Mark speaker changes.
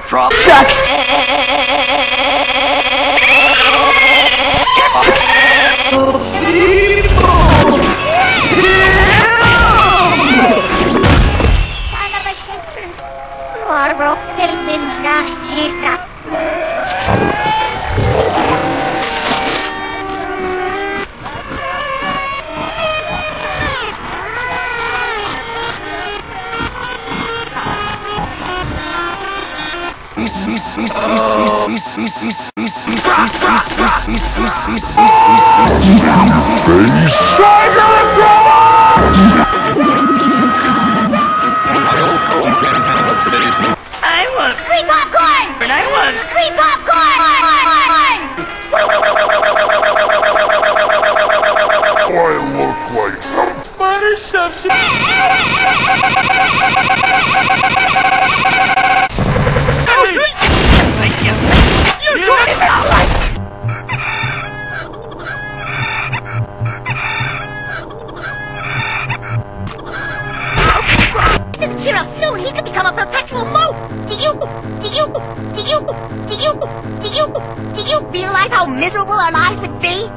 Speaker 1: Frog sucks.
Speaker 2: I want free popcorn! And I want free popcorn!
Speaker 3: I look like some funny stuff.
Speaker 2: You tried it all right! Doesn't cheer up soon, he could become a perpetual mope! Do you realize how miserable our lives would be?